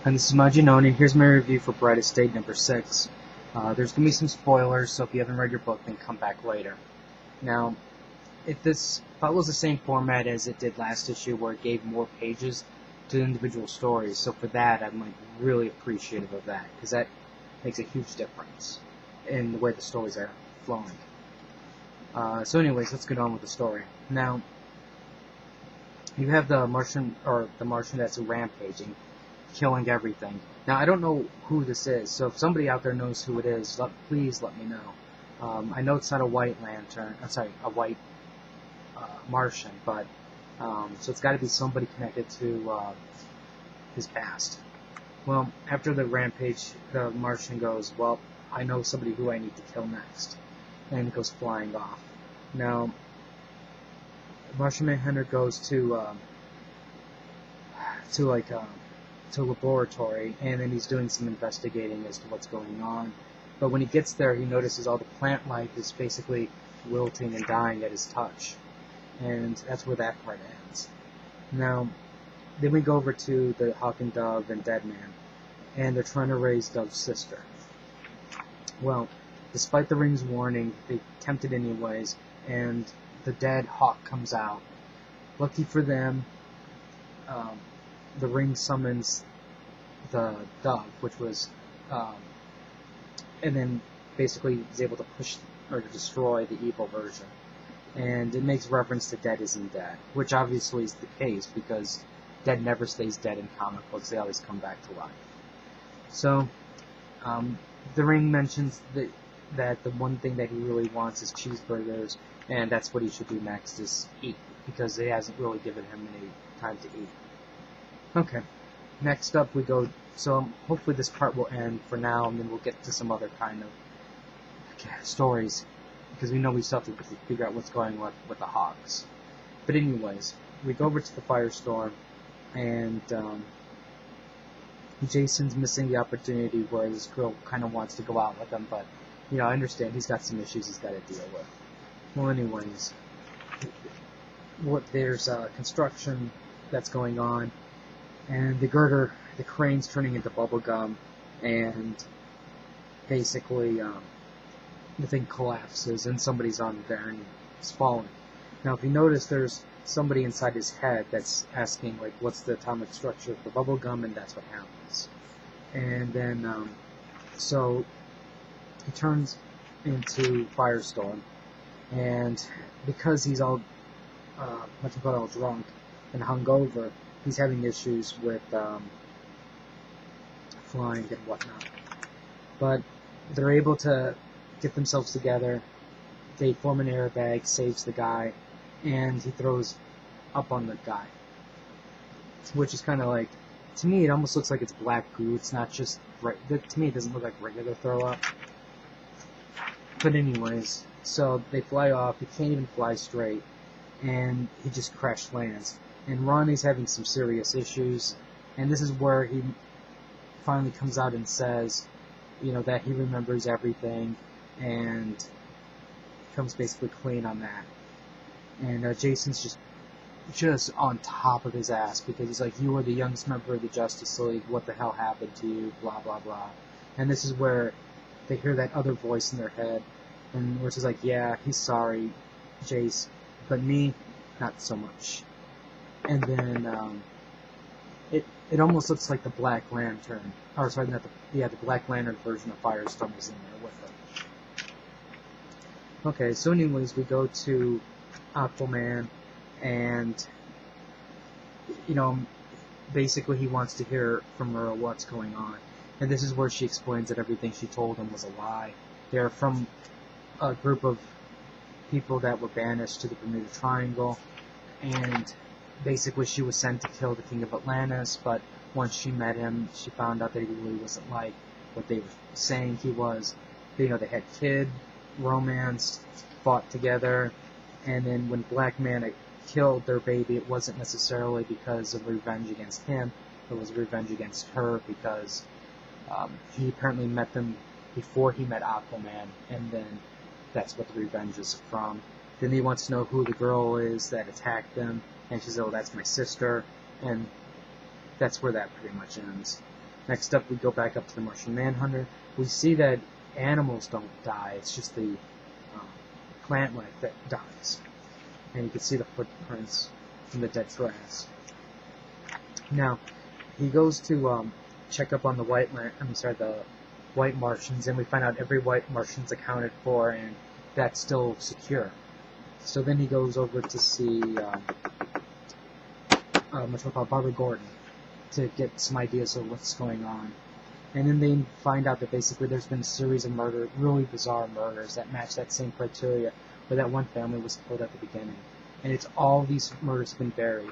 And this is Majinoni. Here's my review for Brightest number 6. There's going to be some spoilers, so if you haven't read your book, then come back later. Now, if this follows the same format as it did last issue, where it gave more pages to individual stories, so for that, I'm really appreciative of that, because that makes a huge difference in the way the stories are flowing. So anyways, let's get on with the story. Now, you have the Martian that's rampaging, killing everything. Now, I don't know who this is, so if somebody out there knows who it is, please let me know. I know it's not a white lantern, a white Martian, but so it's got to be somebody connected to his past. Well, after the rampage, the Martian goes, well, I know somebody who I need to kill next, and it goes flying off. Now, Martian Manhunter goes to a laboratory, and then he's doing some investigating as to what's going on. But when he gets there, he notices all the plant life is basically wilting and dying at his touch. And that's where that part ends. Now, then we go over to the Hawk and Dove and Dead Man, and they're trying to raise Dove's sister. Well, despite the Ring's warning, they attempt it anyways, and the dead Hawk comes out. Lucky for them, the Ring summons the Dove, which was, and then basically is able to push or to destroy the evil version. And it makes reference to Dead isn't dead, which obviously is the case because Dead never stays dead in comic books; they always come back to life. So, the Ring mentions that the one thing that he really wants is cheeseburgers, and that's what he should do next is eat, because he hasn't really given him any time to eat. Okay, next up we go, so hopefully this part will end for now, and then we'll get to some other kind of stories, because we know we still have to figure out what's going on with the Hawks. But anyways, we go over to the Firestorm, and Jason's missing the opportunity where this girl kind of wants to go out with him, but, I understand he's got some issues he's got to deal with. Well, anyways, there's construction that's going on, and the crane's turning into bubblegum, and basically the thing collapses, and somebody's on there and it's falling. Now, if you notice, there's somebody inside his head that's asking, what's the atomic structure of the bubblegum, and that's what happens. And then, so he turns into Firestorm, and because he's all drunk and hungover, he's having issues with flying and whatnot. But they're able to get themselves together. They form an airbag, saves the guy, and he throws up on the guy, which is kind of to me, it almost looks like it's black goo. It's not just to me, it doesn't look like regular throw up. But anyways, so they fly off. He can't even fly straight, and he just crash lands. And Ronnie's having some serious issues, and this is where he finally comes out and says, that he remembers everything, and comes basically clean on that. And Jason's just on top of his ass, because he's like, you were the youngest member of the Justice League, what the hell happened to you, blah, blah, blah. And this is where they hear that other voice in their head, and which is like, yeah, he's sorry, Jace, but me, not so much. And then, it almost looks like the Black Lantern, or sorry, the Black Lantern version of Firestorm is in there with them. Okay, so anyways, we go to Aquaman, and, basically he wants to hear from her what's going on. And this is where she explains that everything she told him was a lie. They're from a group of people that were banished to the Bermuda Triangle, and basically she was sent to kill the King of Atlantis, but once she met him, she found out that he really wasn't like what they were saying he was. They had kid, romanced, fought together, and then when Black Manta killed their baby, it wasn't necessarily because of revenge against him, it was revenge against her, because he apparently met them before he met Aquaman, and then that's what the revenge is from. Then he wants to know who the girl is that attacked them, and she says, oh, that's my sister, and that's where that pretty much ends. Next up, we go back up to the Martian Manhunter. We see that animals don't die. It's just the plant life that dies. And you can see the footprints from the dead grass. Now, he goes to check up on the the white Martians, and we find out every white Martian's accounted for, and that's still secure. So then he goes over to see Barbara Gordon to get some ideas of what's going on. And then they find out that basically there's been a series of really bizarre murders that match that same criteria where that one family was killed at the beginning. And it's all these murders have been buried.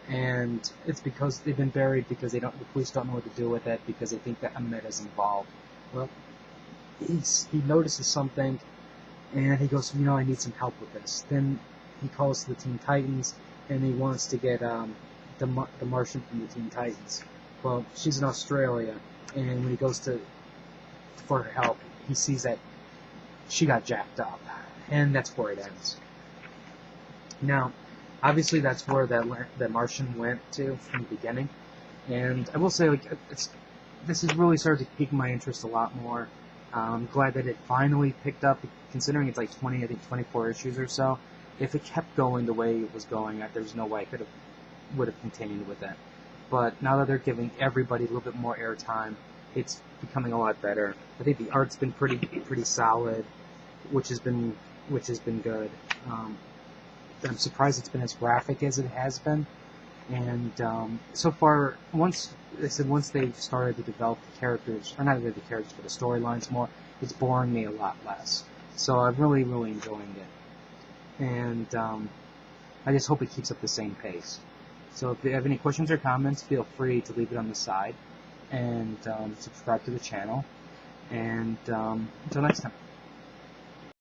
And it's because they've been buried because the police don't know what to do with it because they think that Ahmed is involved. Well, he notices something, and he goes, I need some help with this. Then he calls the Teen Titans, and he wants to get the Martian from the Teen Titans. Well, she's in Australia, and when he goes for her help, he sees that she got jacked up, and that's where it ends. Now, obviously, that's where that Martian went to from the beginning, and I will say, this has really started to pique my interest a lot more. I'm glad that it finally picked up, considering it's 24 issues or so. If it kept going the way it was going, there's no way I would have continued with it. But now that they're giving everybody a little bit more airtime, it's becoming a lot better. I think the art's been pretty solid, which has been good. I'm surprised it's been as graphic as it has been. And so far, once they started to develop the characters, or not the characters, but the storylines more, it's boring me a lot less. So I'm really enjoying it. And I just hope it keeps up the same pace. So if you have any questions or comments, feel free to leave it on the side. And subscribe to the channel. And until next time.